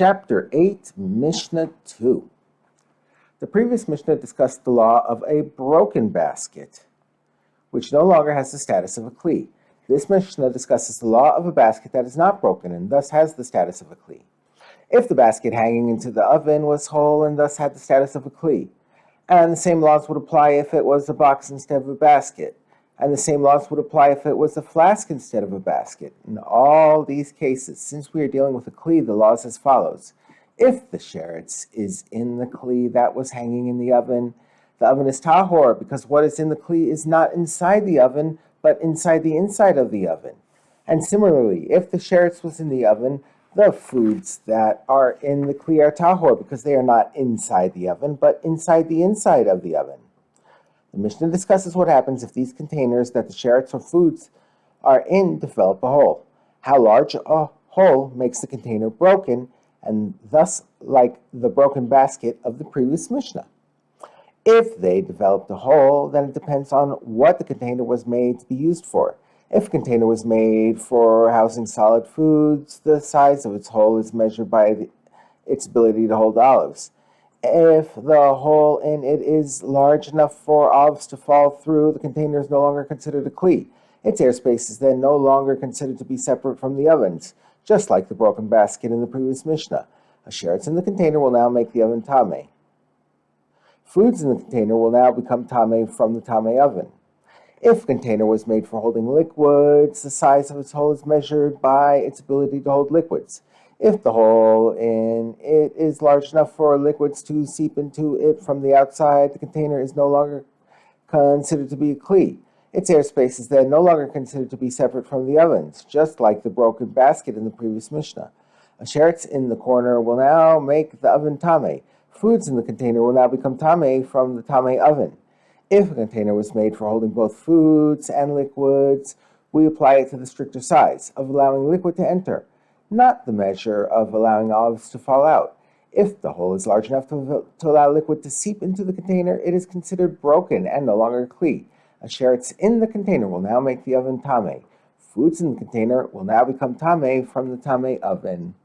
Chapter 8, Mishnah 2. The previous Mishnah discussed the law of a broken basket, which no longer has the status of a kli. This Mishnah discusses the law of a basket that is not broken and thus has the status of a kli. If the basket hanging into the oven was whole and thus had the status of a kli, and the same laws would apply if it was a box instead of a basket, and the same laws would apply if it was a flask instead of a basket. In all these cases, since we are dealing with a kli, the law is as follows. If the sheretz is in the kli that was hanging in the oven is tahor, because what is in the kli is not inside the oven, but inside the inside of the oven. And similarly, if the sheretz was in the oven, the foods that are in the kli are tahor, because they are not inside the oven, but inside the inside of the oven. The Mishnah discusses what happens if these containers that the sheretz or foods are in develop a hole. How large a hole makes the container broken, and thus like the broken basket of the previous Mishnah. If they developed a hole, then it depends on what the container was made to be used for. If a container was made for housing solid foods, the size of its hole is measured by its ability to hold olives. If the hole in it is large enough for olives to fall through, the container is no longer considered a kli. Its airspace is then no longer considered to be separate from the ovens, just like the broken basket in the previous Mishnah. A sheretz in the container will now make the oven tameh. Foods in the container will now become tameh from the tameh oven. If a container was made for holding liquids, the size of its hole is measured by its ability to hold liquids. If the hole in it is large enough for liquids to seep into it from the outside, the container is no longer considered to be a kli. Its airspace is then no longer considered to be separate from the ovens, just like the broken basket in the previous Mishnah. A sheretz in the corner will now make the oven tameh. Foods in the container will now become tameh from the tameh oven. If a container was made for holding both foods and liquids, we apply it to the stricter size of allowing liquid to enter, not the measure of allowing olives to fall out. If the hole is large enough to allow liquid to seep into the container, it is considered broken and no longer kli. A sheretz in the container will now make the oven tameh. Foods in the container will now become tameh from the tameh oven.